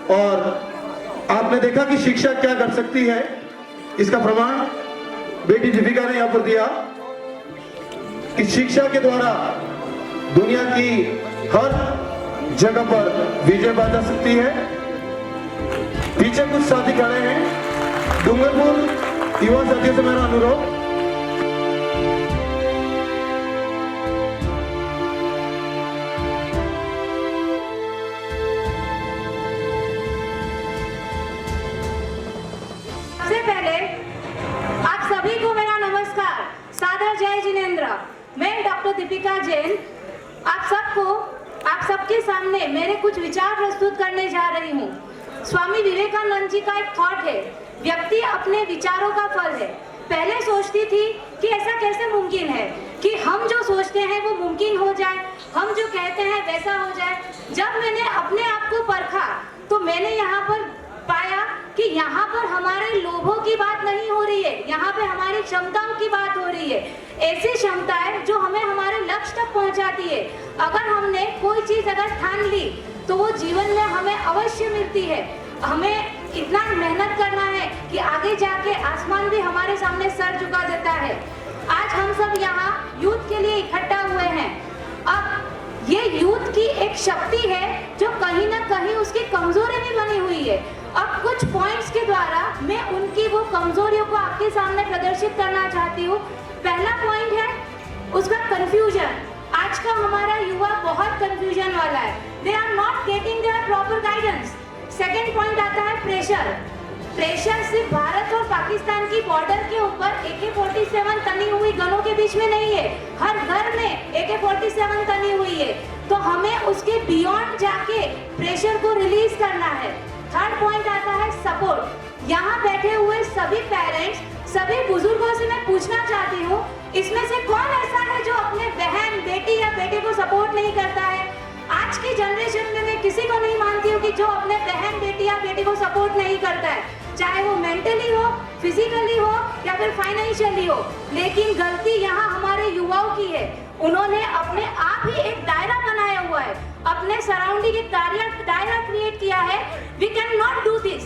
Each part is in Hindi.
और आपने देखा कि शिक्षा क्या कर सकती है, इसका प्रमाण बेटी दीपिका ने यहाँ पर दिया कि शिक्षा के द्वारा दुनिया की हर जगह पर विजय पा जा सकती है। पीछे कुछ साथी खड़े हैं, डूंगरपुर युवा साथियों से मेरा अनुरोध, सबसे पहले आप सभी को मेरा नमस्कार, सादर जय जिनेंद्र। मैं डॉक्टर दीपिका जैन आप सबके सामने मेरे कुछ विचार प्रस्तुत करने जा रही हूँ। स्वामी विवेकानंद जी का एक थॉट है, व्यक्ति अपने विचारों का फल है। पहले सोचती थी कि ऐसा कैसे मुमकिन है कि हम जो सोचते हैं वो मुमकिन हो जाए, हम जो कहते हैं वैसा हो जाए। जब मैंने अपने आप को परखा तो मैंने यहाँ पर पाया कि यहाँ पर हमारे लोभों की बात नहीं हो रही है, यहाँ पे हमारी क्षमताओं की बात हो रही है। ऐसी क्षमताएं जो हमें हमारे लक्ष्य तक पहुँचाती है। अगर हमने कोई चीज अगर ठान ली तो वो जीवन में हमें अवश्य मिलती है। हमें इतना मेहनत करना है कि आगे जाके आसमान भी हमारे सामने सर झुका देता है। आज हम सब यहाँ यूथ के लिए इकट्ठा हुए हैं। अब ये यूथ की एक शक्ति है जो कहीं ना कहीं उसकी कमजोरी भी बनी हुई है। अब कुछ पॉइंट्स के द्वारा मैं उनकी वो कमजोरियों को आपके सामने प्रदर्शित करना चाहती हूँ। पहला पॉइंट है उसका कंफ्यूजन। आज का हमारा युवा बहुत कंफ्यूजन वाला है, they are not getting their proper guidance. Second point आता है प्रेशर। प्रेशर सिर्फ भारत और पाकिस्तान की बॉर्डर के ऊपर AK-47 तनी हुई गनों के बीच में नहीं है, हर घर में AK-47 तनी हुई है। तो हमें उसके बियॉन्ड जाके प्रेशर को रिलीज करना है। थर्ड पॉइंट आता है सपोर्ट। यहाँ बैठे हुए सभी पेरेंट्स, सभी बुजुर्गों से मैं पूछना चाहती हूँ, इसमें से कौन ऐसा है जो अपने बहन, बेटी या बेटे को सपोर्ट नहीं करता है? आज की जनरेशन में मैं किसी को नहीं मानती हूँ कि जो अपने बहन, बेटी या बेटी को सपोर्ट नहीं करता है, चाहे वो मेंटली हो, फिजिकली हो या फिर फाइनेंशियली हो। लेकिन गलती यहाँ हमारे युवाओं की है। उन्होंने अपने आप ही एक दायरा बनाया हुआ है, अपने सराउंडिंग एक दायरा क्रिएट किया है। We can not do this.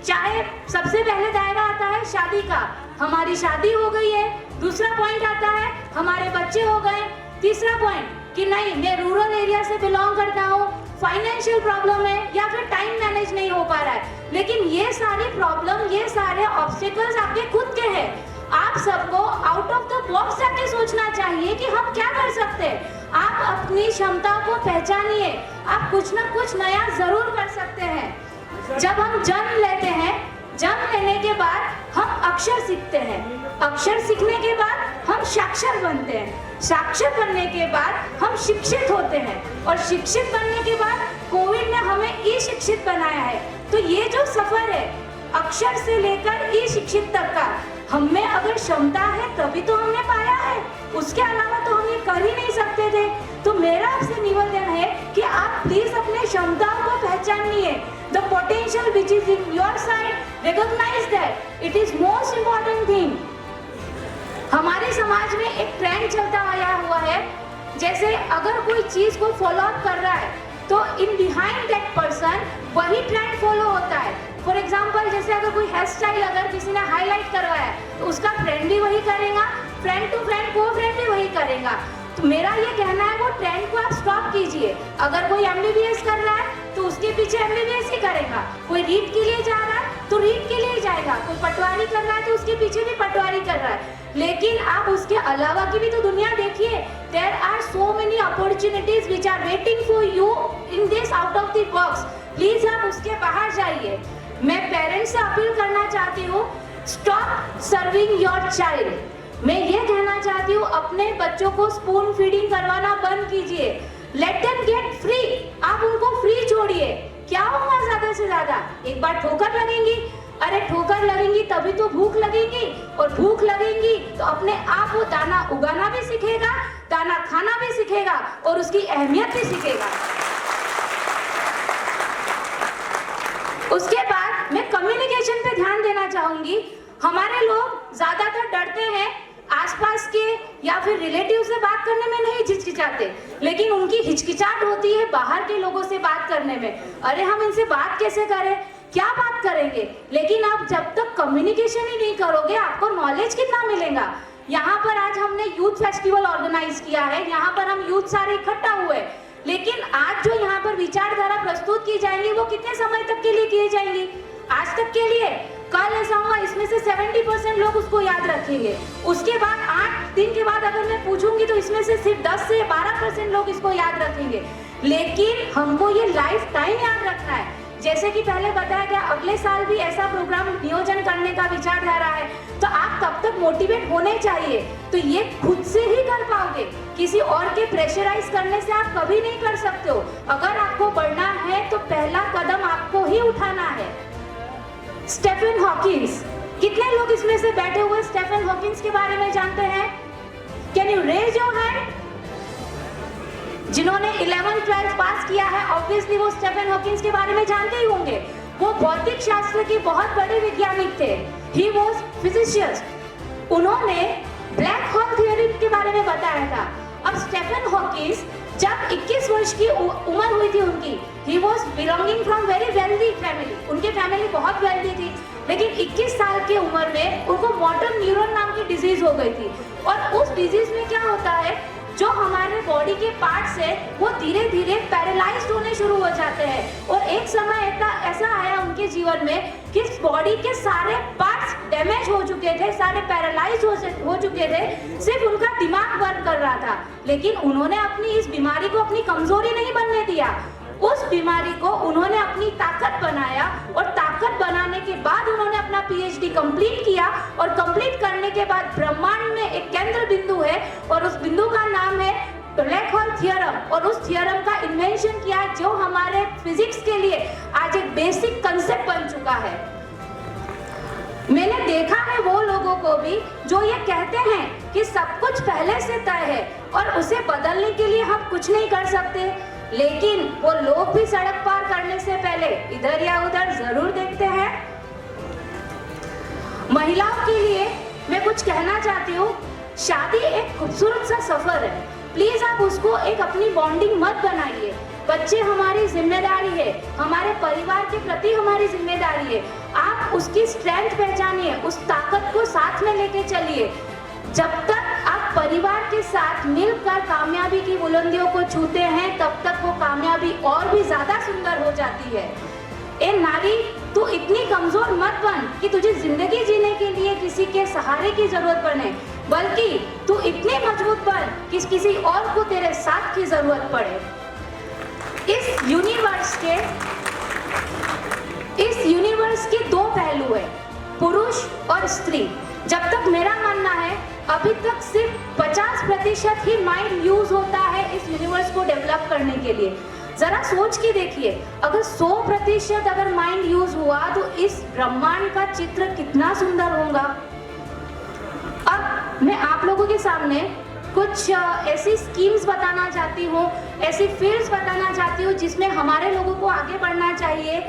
चाहे सबसे पहले दायरा आता है शादी का, हमारी शादी हो गई है। दूसरा पॉइंट आता है हमारे बच्चे हो गए। तीसरा पॉइंट कि नहीं, मैं रूरल एरिया से बिलोंग करता हूँ, फाइनेंशियल प्रॉब्लम है या फिर टाइम मैनेज नहीं हो पा रहा है। लेकिन ये सारी प्रॉब्लम, ये सारे ऑब्स्टिकल्स आपके खुद के हैं। आप सबको आउट ऑफ द बॉक्स जाके सोचना चाहिए कि हम क्या कर सकते हैं। आप अपनी क्षमता को पहचानिए, आप कुछ ना कुछ नया जरूर कर सकते हैं। जब हम जन्म लेते हैं, जन्म लेने के बाद हम अक्षर सीखते हैं, अक्षर सीखने के बाद हम साक्षर बनते हैं, साक्षर बनने के बाद हम शिक्षित होते हैं और शिक्षित बनने के बाद कोविड ने हमें ई शिक्षित बनाया है। तो ये जो सफर है अक्षर से लेकर ई शिक्षित तक का, हमें अगर क्षमता है तभी तो हमने पाया है, उसके अलावा तो हम ये कर ही नहीं सकते थे। तो मेरा आपसे निवेदन है कि आप प्लीज अपने क्षमताओं को पहचानिए। The potential which is in your side, recognise that, it is most important thing. हमारे समाज में एक ट्रेंड चलता आया हुआ है, जैसे अगर कोई चीज को फॉलो अप कर रहा है तो इन बिहाइंड दैट पर्सन वही ट्रेंड फॉलो होता है। फॉर एग्जाम्पल, जैसे अगर कोई हेयर स्टाइल अगर किसी ने हाईलाइट करवाया है तो उसका फ्रेंड भी वही करेगा, फ्रेंड टू फ्रेंड को फ्रेंड भी वही करेगा। तो मेरा ये कहना है वो ट्रेंड को आप स्टॉप कीजिए। अगर कोई MBBS कर रहा है तो उसके पीछे MBBS ही करेगा, कोई रीट के लिए जा रहा है तो रीट के लिए जाएगा, कोई पटवारी कर रहा है तो उसके पीछे भी पटवारी कर रहा है। लेकिन आप उसके अलावा की भी तो दुनिया देखिए। There are so many opportunities which are waiting for you in this out of the box. Please आप उसके बाहर जाइए। मैं पेरेंट्स से अपील करना चाहती हूँ, स्टॉप सर्विंग योर चाइल्ड। मैं ये कहना चाहती हूँ अपने बच्चों को स्पून फीडिंग करवाना बंद कीजिए। Let them get free. आप उनको फ्री छोड़िए। क्या होगा ज्यादा से ज्यादा? एक बार ठोकर लगेंगी, अरे ठोकर लगेंगी तभी तो भूख लगेगी, और भूख लगेगी तो अपने आप वो दाना उगाना भी सीखेगा, दाना खाना भी सीखेगा और उसकी अहमियत भी सीखेगा। उसके बाद मैं कम्युनिकेशन पे ध्यान देना चाहूंगी। हमारे लोग ज्यादातर डरते हैं आसपास के या फिर रिलेटिव से बात करने में नहीं हिचकिचाते, लेकिन उनकी हिचकिचाहट होती है बाहर के लोगों से बात करने में। अरे हम इनसे बात कैसे करें, क्या बात करेंगे? लेकिन आप जब तक कम्युनिकेशन ही नहीं करोगे आपको नॉलेज कितना मिलेगा? यहाँ पर आज हमने यूथ फेस्टिवल ऑर्गेनाइज किया है, यहाँ पर हम यूथ सारे इकट्ठा हुए, लेकिन आज जो यहाँ पर विचारधारा प्रस्तुत की जाएंगी वो कितने समय तक के लिए की जाएंगी? आज तक के लिए। कल ऐसा होगा इसमें से 70% लोग उसको याद रखेंगे, उसके बाद 8 दिन के बाद अगर मैं पूछूंगी तो इसमें से सिर्फ 10 से 12% लोग इसको याद रखेंगे। लेकिन हमको ये लाइफ टाइम याद रखना है। जैसे कि पहले बताया गया, अगले साल भी ऐसा प्रोग्राम नियोजन करने का विचारधारा है, तो आप तब तक मोटिवेट होने चाहिए। तो ये खुद से ही कर पाओगे, किसी और के प्रेशराइज करने से आप कभी नहीं कर सकते हो। अगर आपको बढ़ना है तो पहला कदम आपको ही उठाना है। स्टीफन हॉकिंस, कितने लोग इसमें से बैठे हुए स्टीफन हॉकिंस के बारे में जानते हैं? Can you raise your hand? जिन्होंने 11th-12th पास किया है ऑब्वियसली वो स्टीफन हॉकिंस के बारे में जानते ही होंगे। वो भौतिक शास्त्र के बहुत बड़े वैज्ञानिक थे। He was physicist. उन्होंने ब्लैक होल थ्योरी के बारे में बताया था। अब स्टीफन हॉकिंस जब 21 वर्ष की उम्र हुई थी उनकी, he was belonging from very wealthy family, उनके फैमिली बहुत वेल्दी थी, लेकिन 21 साल की उम्र में उनको मोटर न्यूरॉन नाम की डिजीज हो गई थी। और उस डिजीज में क्या होता है, जो हमारे बॉडी के पार्ट्स है वो धीरे धीरे पैरालाइज्ड होने शुरू हो जाते हैं। और एक समय ऐसा आया उनके जीवन में कि बॉडी के सारे पार्ट्स डैमेज हो चुके थे, सारे पैरालाइज हो चुके थे, सिर्फ उनका दिमाग वर्क कर रहा था। लेकिन उन्होंने अपनी इस बीमारी को अपनी कमजोरी नहीं बनने दिया, उस बीमारी को उन्होंने अपनी ताकत बनाया। और ताकत बनाने के बाद उन्होंने अपना PhD कंप्लीट किया। और कंप्लीट करने के बाद ब्रह्मांड में एक केंद्र बिंदु है और उस बिंदु का नाम है ब्लैक होल थ्योरम। और उस थ्योरम का इन्वेंशन किया जो हमारे फिजिक्स के लिए आज एक बेसिक कंसेप्ट बन चुका है। मैंने देखा है वो लोगों को भी जो ये कहते हैं कि सब कुछ पहले से तय है और उसे बदलने के लिए हम कुछ नहीं कर सकते, लेकिन वो लोग भी सड़क पार करने से पहले इधर या उधर जरूर देखते हैं। महिलाओं के लिए मैं कुछ कहना चाहती हूँ। शादी एक खूबसूरत सा सफर है, प्लीज आप उसको एक अपनी बॉन्डिंग मत बनाइए। बच्चे हमारी जिम्मेदारी है, हमारे परिवार के प्रति हमारी जिम्मेदारी है। आप उसकी स्ट्रेंथ पहचानिए, उस ताकत को साथ में लेके चलिए। जब तक आप परिवार के साथ मिलकर कामयाबी की बुलंदियों को छूते हैं तब तक वो कामयाबी और भी ज्यादा सुंदर हो जाती है। ए नारी, तू इतनी कमजोर मत बन कि तुझे जिंदगी जीने के लिए किसी के सहारे की जरूरत पड़े, बल्कि तू इतनी मजबूत बन कि किसी और को तेरे साथ की जरूरत पड़े। इस यूनिवर्स के दो पहलू है, पुरुष और स्त्री। जब तक मेरा मानना है अभी तक सिर्फ 50% ही माइंड यूज होता है इस यूनिवर्स को डेवलप करने के लिए। जरा सोच के देखिए, अगर 100% अगर माइंड यूज हुआ तो इस ब्रह्मांड का चित्र कितना सुंदर होगा। अब मैं आप लोगों के सामने कुछ ऐसी स्कीम्स बताना चाहती हूँ, ऐसी फील्ड्स बताना चाहती हूँ जिसमें हमारे लोगों को आगे बढ़ना चाहिए।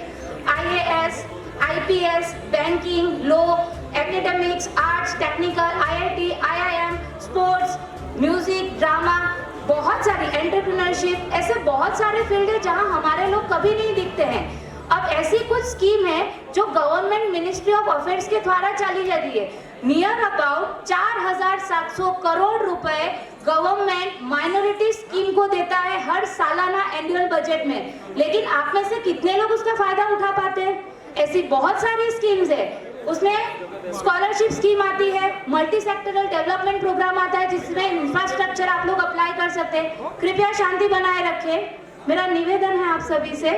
IAS, IPS, banking, law, academics, arts, technical, IIT, IIM, sports, music, drama, बहुत सारी एंटरप्रेन्योरशिप, ऐसे बहुत सारे फील्ड है जहां हमारे लोग कभी नहीं दिखते हैं। अब ऐसी कुछ स्कीम है जो गवर्नमेंट मिनिस्ट्री ऑफ अफेयर्स के द्वारा चली जाती है। नियर अबाउट 4700 करोड़ रुपए गवर्नमेंट माइनॉरिटी स्कीम को देता है हर सालाना एनुअल बजट में, लेकिन आप में से कितने लोग उसका फायदा उठा पाते हैं? ऐसी बहुत सारी स्कीम्स है, उसमें स्कॉलरशिप स्कीम आती है, मल्टी सेक्टरल डेवलपमेंट प्रोग्राम आता है जिसमें इंफ्रास्ट्रक्चर आप लोग अप्लाई कर सकते हैं। कृपया शांति बनाए रखें, मेरा निवेदन है आप सभी से।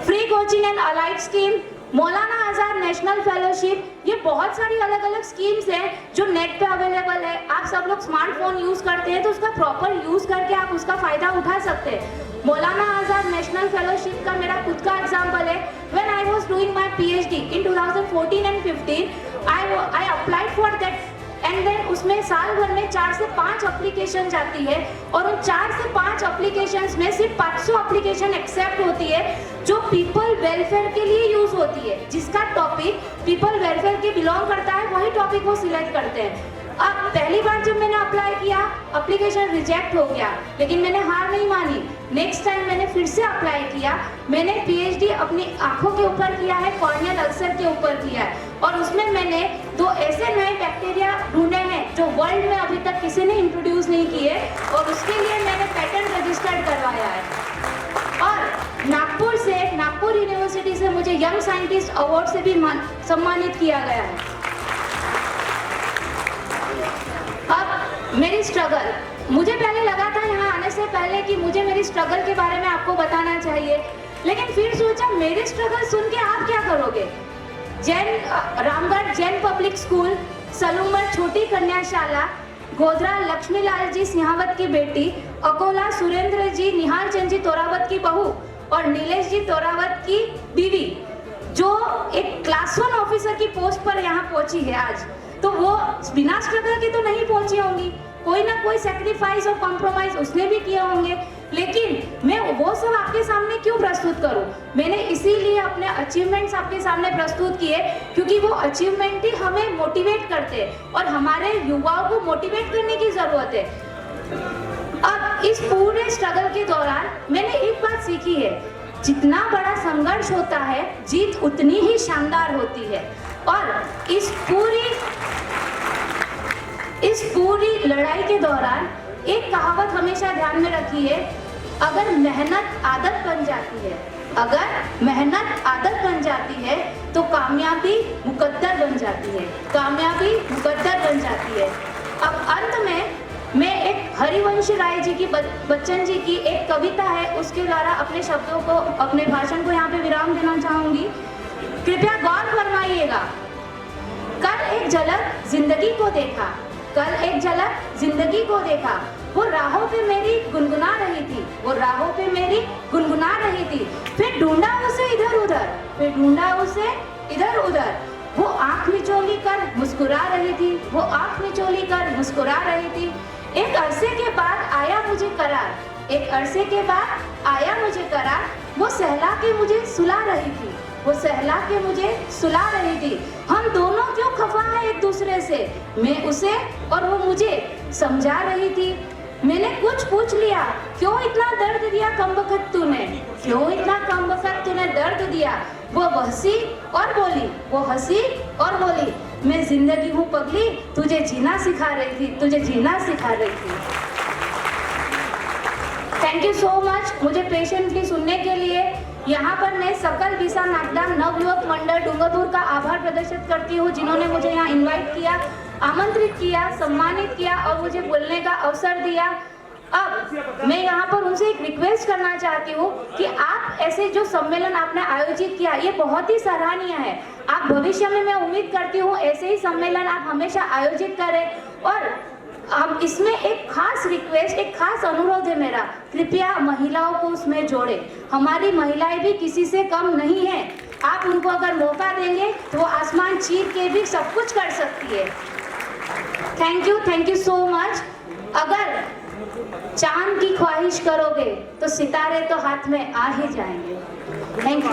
Free coaching and allied scheme, Maulana Azad national fellowship, ये बहुत सारी अलग अलग स्कीम्स हैं जो नेट पे अवेलेबल है। आप सब लोग स्मार्टफोन यूज करते हैं तो उसका प्रॉपर यूज करके आप उसका फायदा उठा सकते हैं। मौलाना आजाद नेशनल फेलोशिप का मेरा खुद का एग्जाम्पल है। When I was doing my PhD in 2014 and 15, I applied for that and then उसमें साल भर में 4 से 5 एप्लीकेशन जाती है और उन 4 से 5 एप्लीकेशंस में सिर्फ 500 एप्लीकेशन एक्सेप्ट होती है जो पीपल वेलफेयर के लिए यूज होती है। जिसका टॉपिक पीपल वेलफेयर के बिलोंग करता है वही टॉपिक वो सिलेक्ट करते हैं। अब पहली बार जब मैंने अप्लाई किया, एप्लीकेशन रिजेक्ट हो गया, लेकिन मैंने हार नहीं मानी। नेक्स्ट टाइम मैंने फिर से अप्लाई किया। मैंने पीएचडी अपनी आंखों के ऊपर किया है, कॉर्नियल अल्सर के ऊपर किया है, और उसमें मैंने 2 ऐसे नए बैक्टीरिया ढूंढे हैं जो वर्ल्ड में अभी तक किसी ने इंट्रोड्यूस नहीं किए, और उसके लिए मैंने पेटेंट रजिस्टर्ड करवाया है। और नागपुर यूनिवर्सिटी से मुझे यंग साइंटिस्ट अवार्ड से भी सम्मानित किया गया है। अब मेरी स्ट्रगल, मुझे पहले लगा था यहाँ आने से पहले कि मुझे मेरी स्ट्रगल के बारे में आपको बताना चाहिए, लेकिन फिर सोचा मेरी स्ट्रगल सुन के आप क्या करोगे। रामगढ़ जैन पब्लिक स्कूल, सलूमर छोटी कन्याशाला, गोधरा लक्ष्मीलाल जी सिंहावत की बेटी, अकोला सुरेंद्र जी निहाल चंद जी तोरावत की बहू और नीलेश जी तोरावत की बीवी, जो एक क्लास 1 ऑफिसर की पोस्ट पर यहाँ पहुंची है आज, तो वो बिना स्ट्रगल के तो नहीं पहुंची होंगी। कोई ना कोई सेक्रीफाइस और कॉम्प्रोमाइज उसने भी किए होंगे, लेकिन मैं वो सब आपके सामने क्यों प्रस्तुत करूं? मैंने इसीलिए अपने अचीवमेंट्स आपके सामने प्रस्तुत किए, क्योंकि वो अचीवमेंट ही हमें मोटिवेट करते हैं और हमारे युवाओं को मोटिवेट करने की जरूरत है। अब इस पूरे स्ट्रगल के दौरान मैंने एक बात सीखी है, जितना बड़ा संघर्ष होता है जीत उतनी ही शानदार होती है। और इस पूरी लड़ाई के दौरान एक कहावत हमेशा ध्यान में रखी है, अगर मेहनत आदत बन जाती है तो कामयाबी मुकद्दर बन जाती है। अब अंत में मैं एक हरिवंश राय जी की बच्चन जी की एक कविता है, उसके द्वारा अपने शब्दों को, अपने भाषण को यहाँ पे विराम देना चाहूंगी। कृपया गौर फरमाइएगा। कल एक झलक जिंदगी को देखा, वो राहों पे मेरी गुनगुना रही थी, फिर ढूंढा उसे इधर उधर, वो आंख मिचोली कर मुस्कुरा रही थी। एक अरसे के बाद आया मुझे करार, वो सहला के मुझे सुला रही थी। हम दोनों क्यों खफा हैं एक दूसरे से, मैं उसे और वो मुझे समझा रही थी। मैंने कुछ पूछ लिया, क्यों इतना दर्द दिया कमबख्त तूने दर्द दिया। वो हंसी और बोली, मैं जिंदगी हूँ पगली, तुझे जीना सिखा रही थी। थैंक यू सो मच मुझे पेशेंटली सुनने के लिए। यहाँ पर मैं सकल विसा नागदान नवयुवक मंडल डूंगरपुर का आभार प्रदर्शित करती हूँ, जिन्होंने मुझे यहाँ इनवाइट किया, आमंत्रित किया, सम्मानित किया और मुझे बोलने का अवसर दिया। अब मैं यहाँ पर उनसे एक रिक्वेस्ट करना चाहती हूँ कि आप ऐसे जो सम्मेलन आपने आयोजित किया, ये बहुत ही सराहनीय है। आप भविष्य में, मैं उम्मीद करती हूँ, ऐसे ही सम्मेलन आप हमेशा आयोजित करें। और अब इसमें एक खास रिक्वेस्ट, एक खास अनुरोध है मेरा, कृपया महिलाओं को उसमें जोड़े। हमारी महिलाएं भी किसी से कम नहीं है। आप उनको अगर मौका देंगे तो वो आसमान चीर के भी सब कुछ कर सकती है। Thank you so much. अगर चांद की ख्वाहिश करोगे तो सितारे तो हाथ में आ ही जाएंगे। Thank you.